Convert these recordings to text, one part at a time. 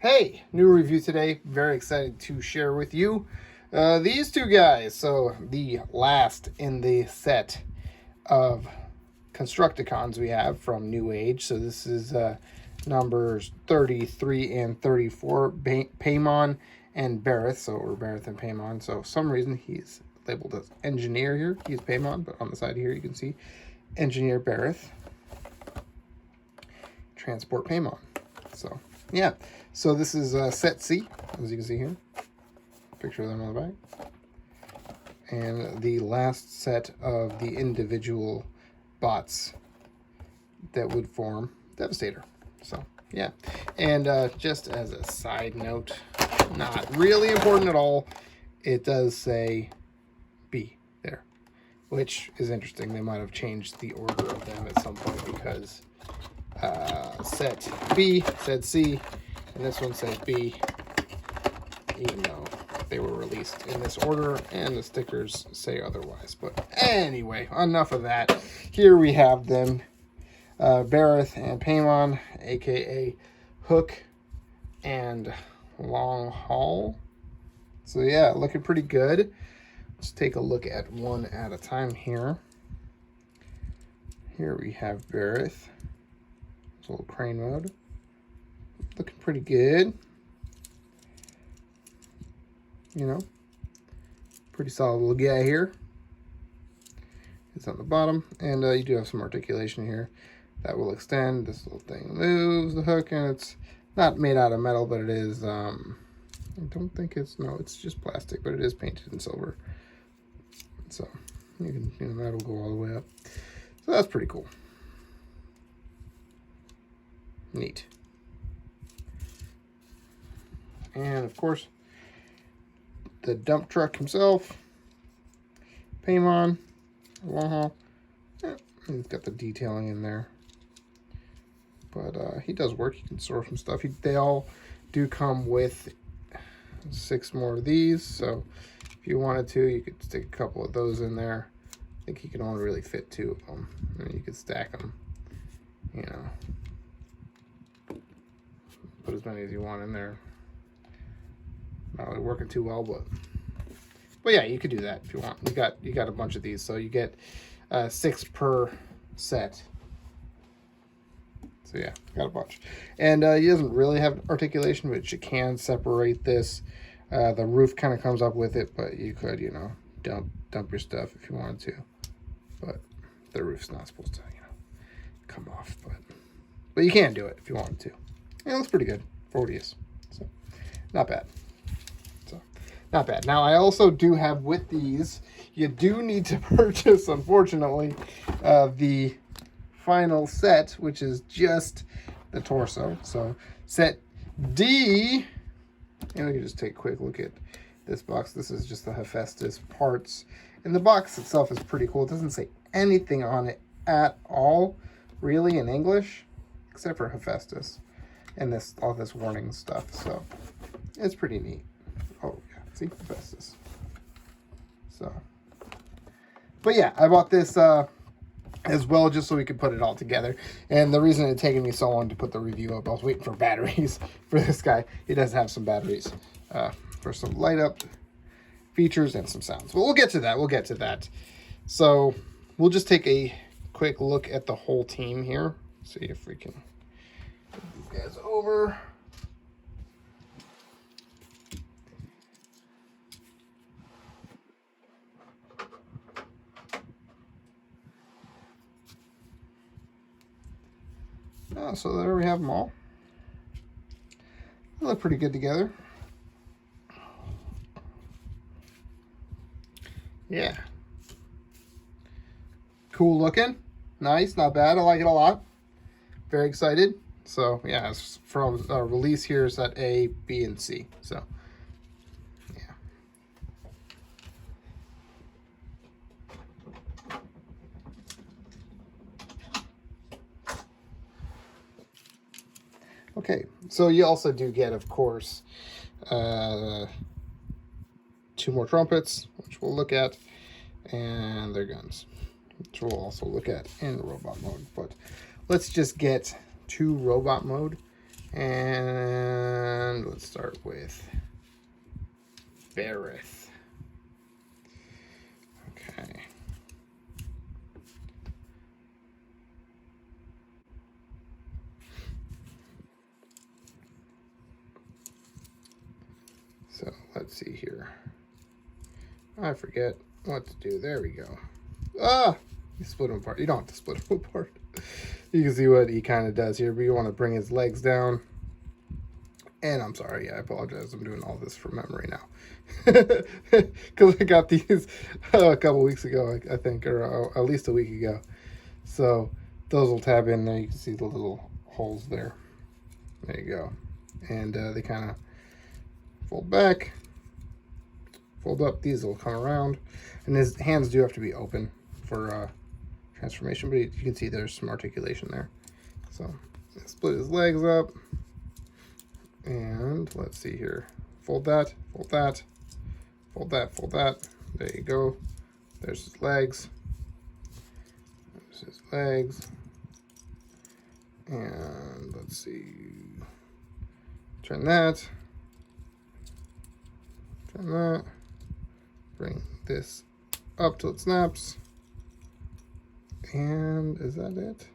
Hey, new review today. Very excited to share with you these two guys. So the last in the set of Constructicons we have from NewAge. So this is numbers 33 and 34, Paimon and Berith. So we're Berith and Paimon. So for some reason he's labeled as engineer here. He's Paimon, but on the side here you can see engineer Berith. Transport Paimon. So yeah, so this is set C, as you can see here. Picture of them on the back. And the last set of the individual bots that would form Devastator. So yeah, and just as a side note, not really important at all, it does say B there, which is interesting. They might have changed the order of them at some point because set B said C, and this one said B, even though they were released in this order and the stickers say otherwise. But anyway, enough of that. Here we have them, Berith and Paimon, aka Hook and Longhaul. So yeah, looking pretty good. Let's take a look at one at a time here. Here we have Berith. A little crane mode. Looking pretty good. You know, pretty solid little guy here. It's on the bottom, and you do have some articulation here that will extend. This little thing moves the hook, and it's not made out of metal, but it is. I don't think it's, no, it's just plastic, but it is painted in silver. So you can, you know, that'll go all the way up. So that's pretty cool. Neat. And of course, the dump truck himself, Paimon, Longhaul. Yeah, he's got the detailing in there, but he does work. You can store some stuff. They all do come with 6 more of these, so if you wanted to, you could stick a couple of those in there. I think you can only really fit 2 of them, and you could stack them, you know. Put as many as you want in there. Not really working too well, but yeah, you could do that if you want. You got a bunch of these, so you get 6 per set. So yeah, got a bunch. And he doesn't really have articulation, but you can separate this. The roof kind of comes up with it, but you could, you know, dump your stuff if you wanted to. But the roof's not supposed to, you know, come off. But you can do it if you wanted to. Yeah, it looks pretty good for what it is. So not bad. So not bad. Now I also do have with these, you do need to purchase, unfortunately, the final set, which is just the torso. So set D, and we can just take a quick look at this box. This is just the Hephaestus parts, and the box itself is pretty cool. It doesn't say anything on it at all, really, in English, except for Hephaestus and this, all this warning stuff. So it's pretty neat. Oh yeah, see, Hephaestus. So, but yeah, I bought this as well just so we could put it all together. And the reason it had taken me so long to put the review up, I was waiting for batteries for this guy. He does have some batteries for some light up features and some sounds. But we'll get to that. We'll get to that. So we'll just take a quick look at the whole team here. See if we can get these guys over. So there we have them all. They look pretty good together. Yeah. Cool looking. Nice, not bad. I like it a lot. Very excited. So yeah, it's from release here is at A, B, and C. So yeah. Okay, so you also do get, of course, 2 more trumpets, which we'll look at, and their guns, which we'll also look at in robot mode. But let's just get to robot mode, and start with Berith. Okay. So let's see here. I forget what to do. There we go. Ah! You split him apart. You don't have to split him apart. You can see what he kind of does here, but you want to bring his legs down. And I'm sorry, I apologize. I'm doing all this from memory now. Because I got these a couple weeks ago, I think, or at least a week ago. So those will tab in there. You can see the little holes there. There you go. And they kind of fold back, fold up. These will come around. And his hands do have to be open for transformation, but you can see there's some articulation there. So split his legs up. And let's see here. Fold that, fold that, fold that, fold that. There you go. There's his legs. There's his legs. And let's see. Turn that. Turn that. Bring this up till it snaps. And is that it?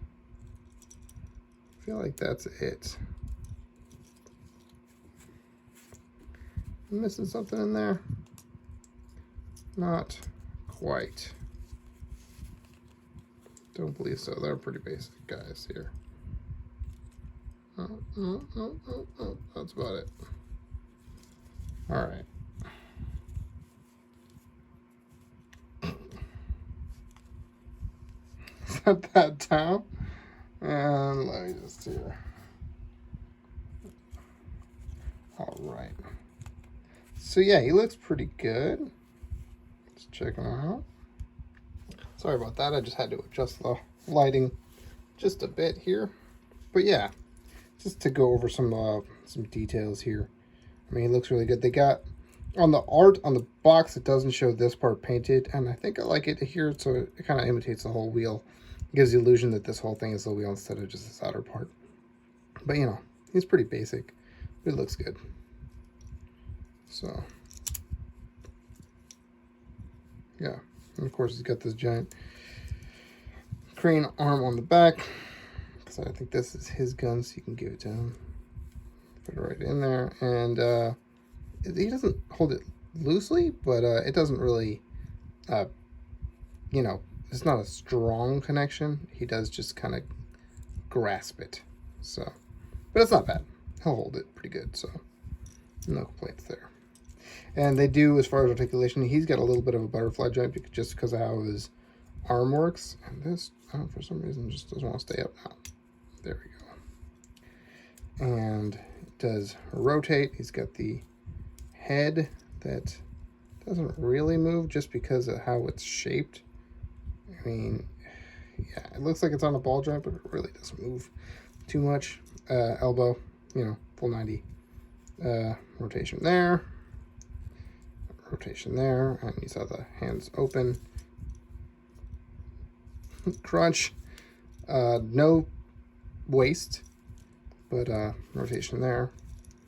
I feel like that's it. I'm missing something in there? Not quite. Don't believe so. They're pretty basic guys here. Oh, that's about it. All right. Set that down. And let me just here. All right. So yeah, he looks pretty good. Let's check him out. Sorry about that. I just had to adjust the lighting just a bit here. But yeah, just to go over some details here. I mean, he looks really good. They got on the art on the box, it doesn't show this part painted, and I think I like it here, so it kind of imitates the whole wheel. It gives the illusion that this whole thing is the wheel instead of just this outer part. But you know, he's pretty basic. But it looks good. So yeah, and of course he's got this giant crane arm on the back, because I think this is his gun, so you can give it to him. Put it right in there, and he doesn't hold it loosely, but it doesn't really, you know, it's not a strong connection. He does just kind of grasp it, so, but it's not bad. He'll hold it pretty good, so no complaints there. And they do, as far as articulation, he's got a little bit of a butterfly joint just because of how his arm works. And this, for some reason, just doesn't want to stay up now. There we go. And it does rotate. He's got the head that doesn't really move just because of how it's shaped. I mean, yeah, it looks like it's on a ball joint, but it really doesn't move too much. Elbow, you know, full 90. Rotation there. Rotation there, and you saw the hands open. Crunch, no waist, but rotation there.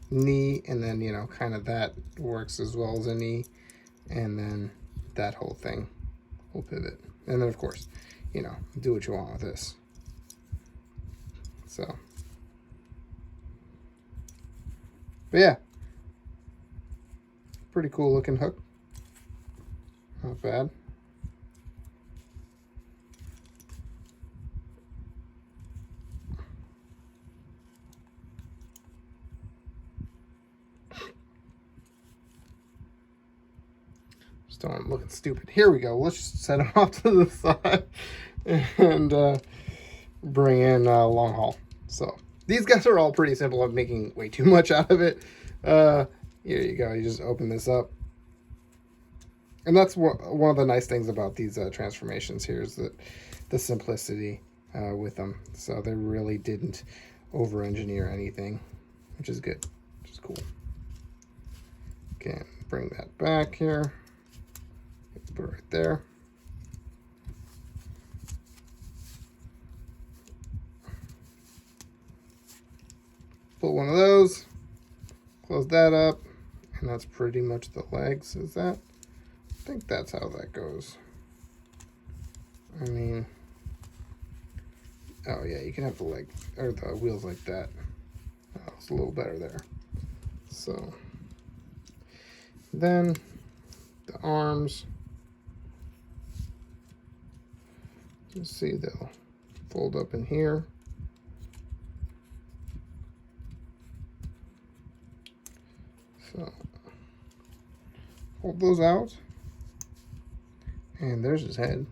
Knee, and then, you know, kind of that works as well as a knee, and then that whole thing will pivot. And then, of course, you know, do what you want with this. So, but yeah. Pretty cool looking hook. Not bad. Just don't want him looking stupid. Here we go. Let's just set him off to the side and bring in long haul. So these guys are all pretty simple. I'm making way too much out of it. Here you go. You just open this up. And that's one of the nice things about these transformations here is that the simplicity with them. So they really didn't over-engineer anything, which is good, which is cool. Okay, bring that back here. Put it right there. Pull one of those. Close that up, and that's pretty much the legs. Is that? I think that's how that goes. I mean, oh yeah, you can have the legs or the wheels like that. Oh, it's a little better there. So then the arms, you see they'll fold up in here. So hold those out, and there's his head.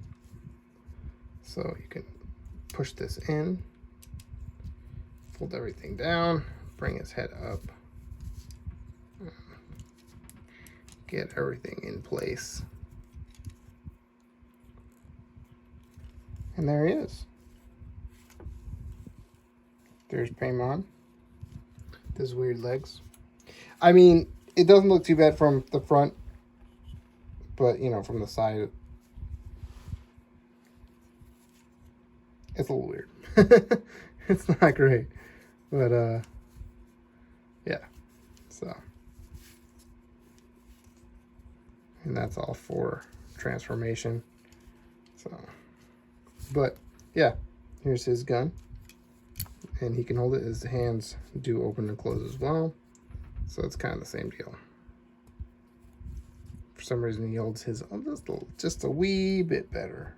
So you can push this in, fold everything down, bring his head up, get everything in place. And there he is. There's Paimon. His weird legs. I mean, it doesn't look too bad from the front, but, you know, from the side, it's a little weird. It's not great, but, yeah, so, and that's all for transformation, so, but, yeah, here's his gun, and he can hold it. His hands do open and close as well. So it's kind of the same deal. For some reason, he holds his just a wee bit better.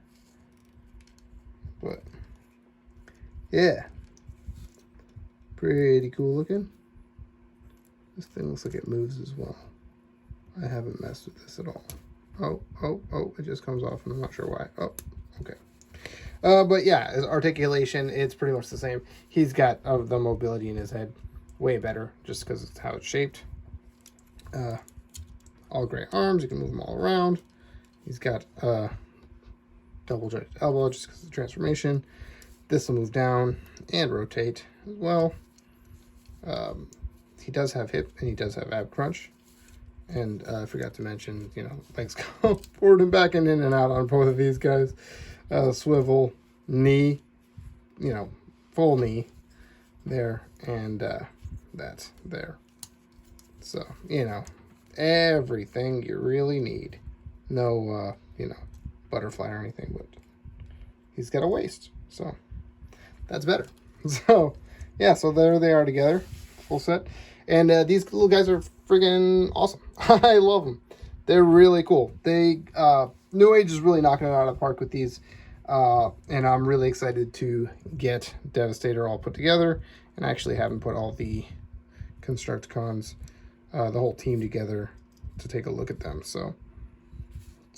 But yeah, pretty cool looking. This thing looks like it moves as well. I haven't messed with this at all. Oh, it just comes off, and I'm not sure why. Oh, okay. But yeah, his articulation, it's pretty much the same. He's got the mobility in his head way better, just because it's how it's shaped. All gray arms, you can move them all around. He's got double jointed elbow, just because of the transformation. This will move down and rotate as well. He does have hip and he does have ab crunch. And I forgot to mention, you know, legs go forward and back and in and out on both of these guys. Swivel, knee, you know, full knee there, and that's there. So, you know, everything you really need. No, you know, butterfly or anything, but he's got a waist, so that's better. So, yeah, so there they are together, full set. And these little guys are friggin' awesome. I love them. They're really cool. They, NewAge is really knocking it out of the park with these. And I'm really excited to get Devastator all put together and actually have him put all the Constructicons, the whole team together to take a look at them. So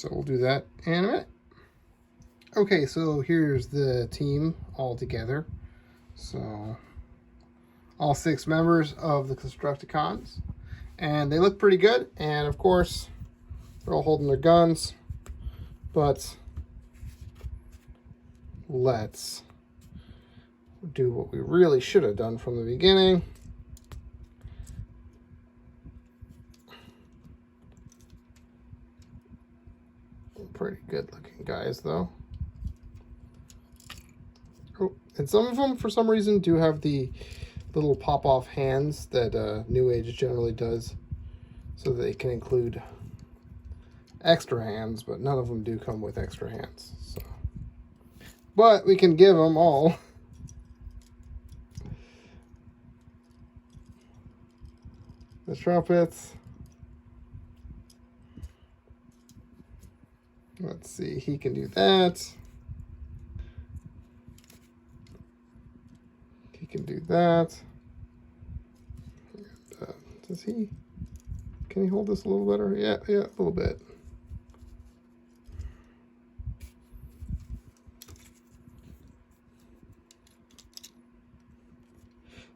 we'll do that in a minute. Okay, so here's the team all together. So all 6 members of the Constructicons, and they look pretty good. And of course, they're all holding their guns, but let's do what we really should have done from the beginning. Pretty good looking guys, though. Oh, and some of them, for some reason, do have the little pop-off hands that NewAge generally does, so that they can include extra hands, but none of them do come with extra hands. So, but we can give them all. The trumpets. Let's see, he can do that. He can do that. And, does he? Can he hold this a little better? Yeah, a little bit.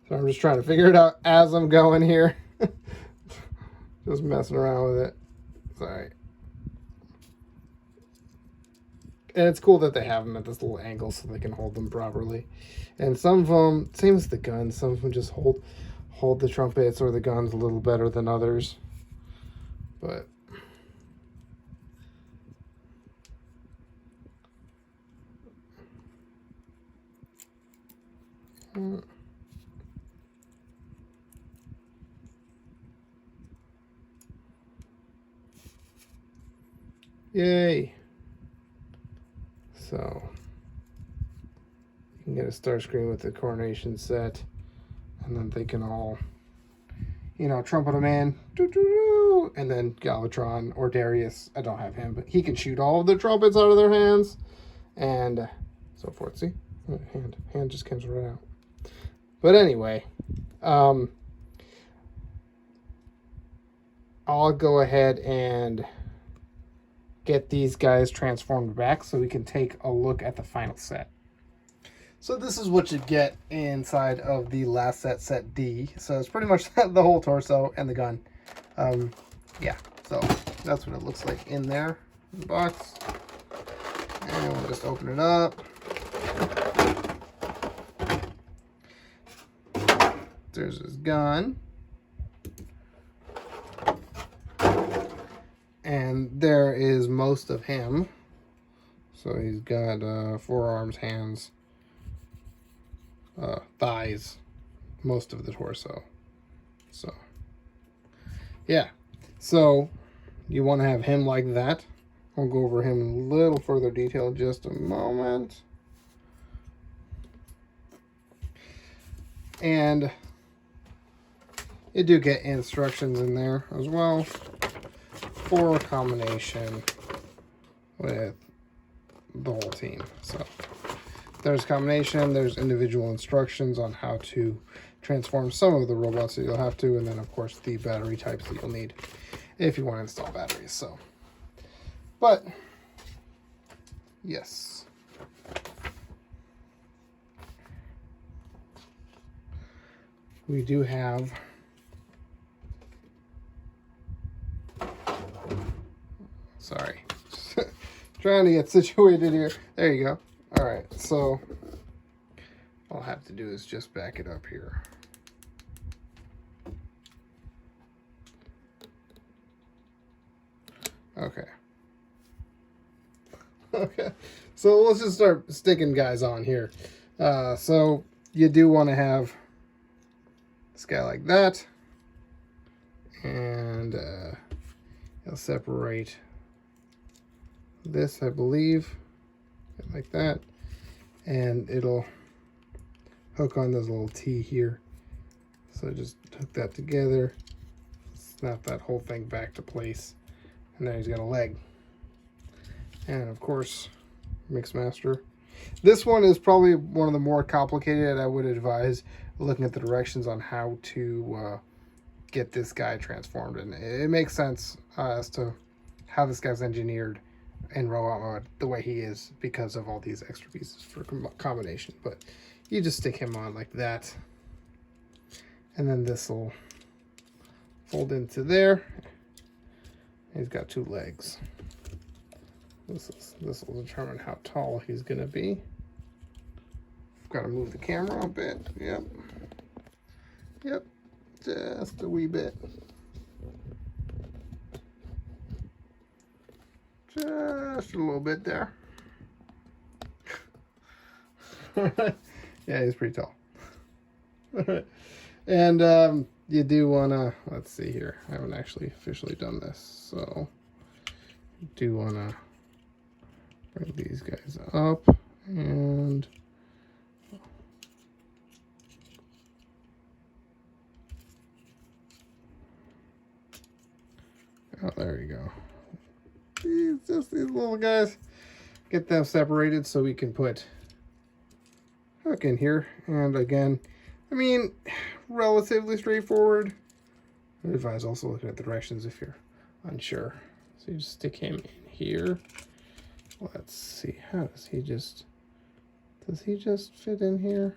So I'm just trying to figure it out as I'm going here. Just messing around with it. Sorry. And it's cool that they have them at this little angle so they can hold them properly. And some of them, same as the guns, some of them just hold the trumpets or the guns a little better than others. But Yay! So you can get a star screen with the coronation set, and then they can all, you know, trumpet them in, and then Galvatron or Darius, I don't have him, but he can shoot all of the trumpets out of their hands, and so forth. See, hand just comes right out. But anyway, I'll go ahead and get these guys transformed back so we can take a look at the final set. So this is what you get inside of the last set, set D. So it's pretty much the whole torso and the gun. Yeah, so that's what it looks like in there, in the box. And we'll just open it up. There's his gun. And there is most of him. So he's got forearms, hands, thighs, most of the torso. So yeah, so you want to have him like that. I'll go over him in a little further detail in just a moment. And you do get instructions in there as well for a combination with the whole team. So there's combination, there's individual instructions on how to transform some of the robots that you'll have to, and then of course the battery types that you'll need if you want to install batteries. So, but yes, we do have sorry trying to get situated here. There you go. All right, so all I'll have to do is just back it up here. Okay. Okay, so let's just start sticking guys on here. So you do want to have this guy like that, and you'll separate this, I believe, like that, and it'll hook on this little T here. So just hook that together, snap that whole thing back to place, and then he's got a leg. And of course, Mixmaster. This one is probably one of the more complicated. I would advise looking at the directions on how to get this guy transformed, and it makes sense as to how this guy's engineered in robot mode the way he is because of all these extra pieces for combination. But you just stick him on like that, and then this will fold into there. He's got two legs. This will determine how tall he's gonna be. Got to move the camera a bit. Yep, just a wee bit. Just a little bit there. Yeah, he's pretty tall. And you do want to, let's see here, I haven't actually officially done this, so you do want to bring these guys up, and oh, there you go. Just these little guys, get them separated so we can put Hook in here. And again, I mean, relatively straightforward. I advise also looking at the directions if you're unsure. So you just stick him in here. Let's see, how does he just fit in here?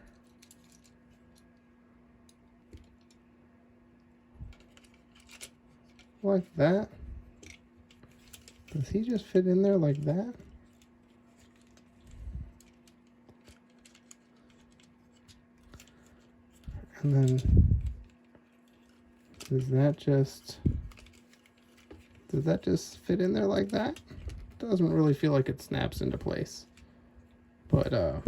Like that? Does he just fit in there like that? And then does that just fit in there like that? Doesn't really feel like it snaps into place. But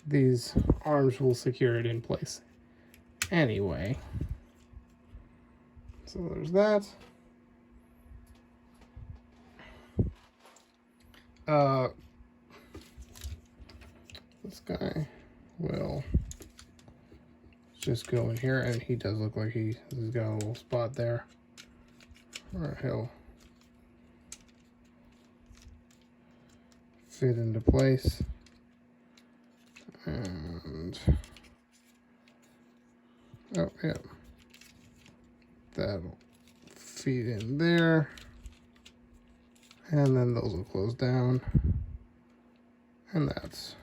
these arms will secure it in place anyway. So there's that. This guy will just go in here, and he does look like he's got a little spot there. Or he'll fit into place. And oh yeah, that'll feed in there, and then those will close down, and that's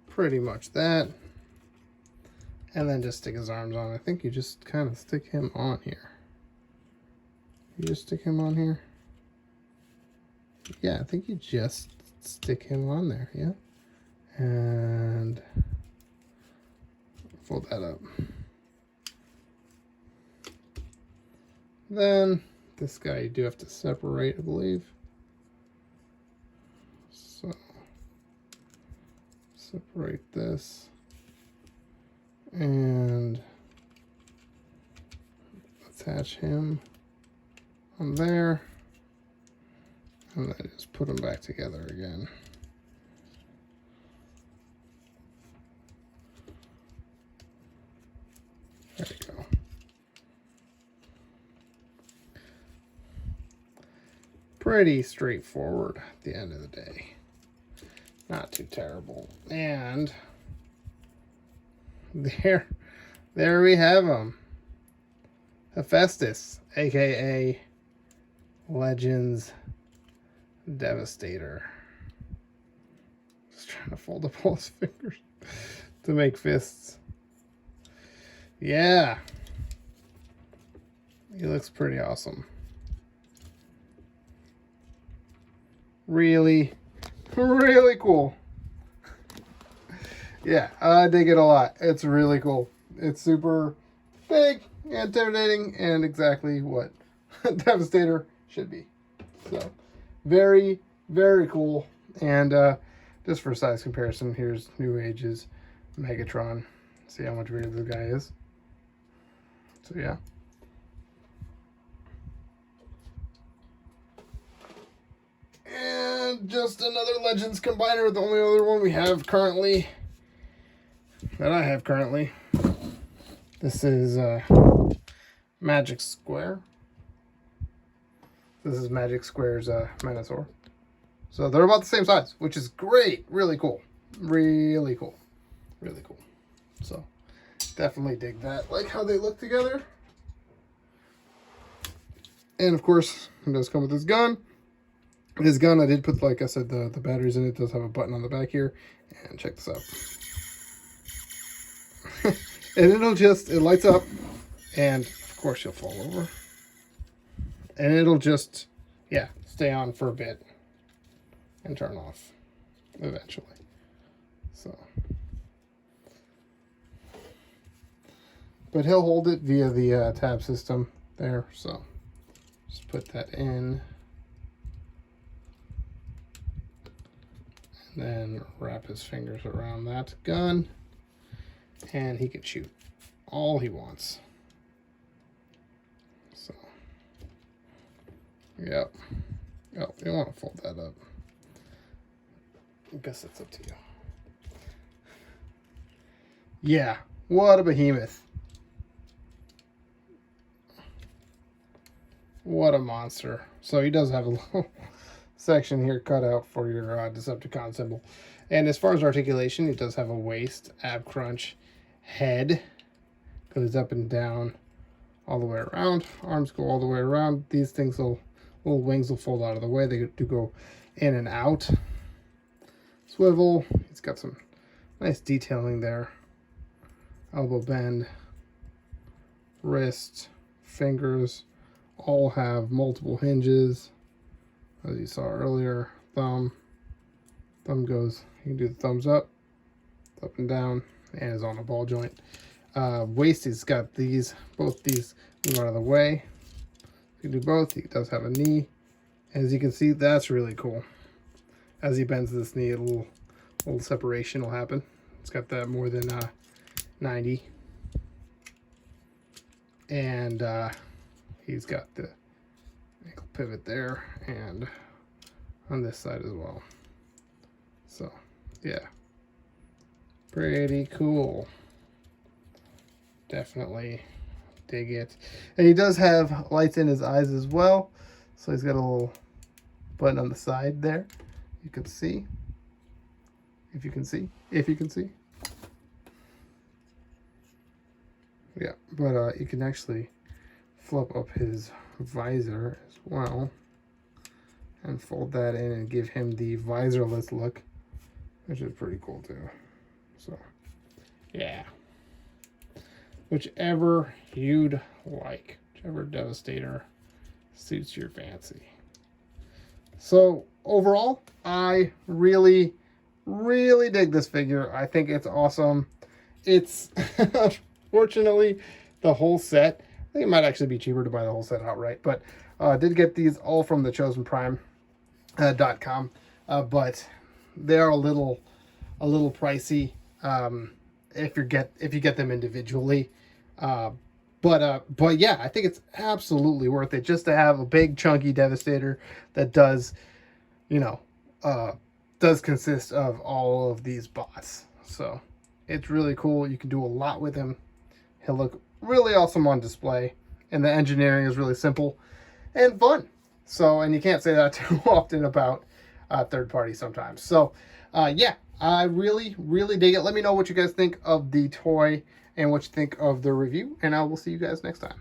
pretty much that. And then just stick his arms on. I think you just kind of stick him on here. You just stick him on here. Yeah, I think you just stick him on there. Yeah. And fold that up. Then this guy you do have to separate, I believe. So separate this and attach him on there, and then just put them back together again. There you go. Pretty straightforward at the end of the day. Not too terrible. And there we have him. Hephaestus, aka Legends Devastator. Just trying to fold up all his fingers to make fists. Yeah. He looks pretty awesome. Really, really cool. Yeah, I dig it a lot. It's really cool. It's super big, intimidating, and exactly what Devastator should be. So, very, very cool. And just for size comparison, here's NewAge's Megatron. See how much bigger this guy is. So, yeah. And just another Legends combiner, the only other one we have currently, that I have currently. This is Magic Square. This is Magic Square's Minotaur. So they're about the same size, which is great. Really cool. Really cool. Really cool. So definitely dig that. Like how they look together. And of course, it does come with this gun. This gun, I did put, like I said, the batteries in it. It does have a button on the back here. And check this out. And it lights up. And of course, you'll fall over. And it'll just, yeah, stay on for a bit and turn off eventually. So, but he'll hold it via the tab system there. So just put that in. Then wrap his fingers around that gun, and he can shoot all he wants. So, yep. Oh, you want to fold that up. I guess that's up to you. Yeah, what a behemoth. What a monster. So he does have a little section here cut out for your Decepticon symbol. And as far as articulation, it does have a waist, ab crunch, head goes up and down all the way around, arms go all the way around. These things little wings will fold out of the way. They do go in and out. Swivel, it's got some nice detailing there. Elbow bend, wrist, fingers all have multiple hinges. As you saw earlier, thumb goes, you can do the thumbs up and down, and is on a ball joint. Waist has got both these move out of the way. You can do both. He does have a knee. As you can see, that's really cool. As he bends this knee, a little separation will happen. It's got that more than 90. And he's got the ankle pivot there, and on this side as well. So, yeah. Pretty cool. Definitely dig it. And he does have lights in his eyes as well. So he's got a little button on the side there. You can see. If you can see. If you can see. Yeah, but you can actually flip up his visor as well. And fold that in and give him the visorless look. Which is pretty cool too. So, yeah. Whichever you'd like. Whichever Devastator suits your fancy. So, overall, I really, really dig this figure. I think it's awesome. It's, unfortunately, the whole set. I think it might actually be cheaper to buy the whole set outright. But I did get these all from the chosenprime.com. But they are a little pricey if you get them individually. But yeah, I think it's absolutely worth it just to have a big chunky Devastator that does, does consist of all of these bots. So it's really cool. You can do a lot with him. He'll look really awesome on display, and the engineering is really simple and fun. So, and you can't say that too often about third party sometimes. So, yeah, I really, really dig it. Let me know what you guys think of the toy and what you think of the review, and I will see you guys next time.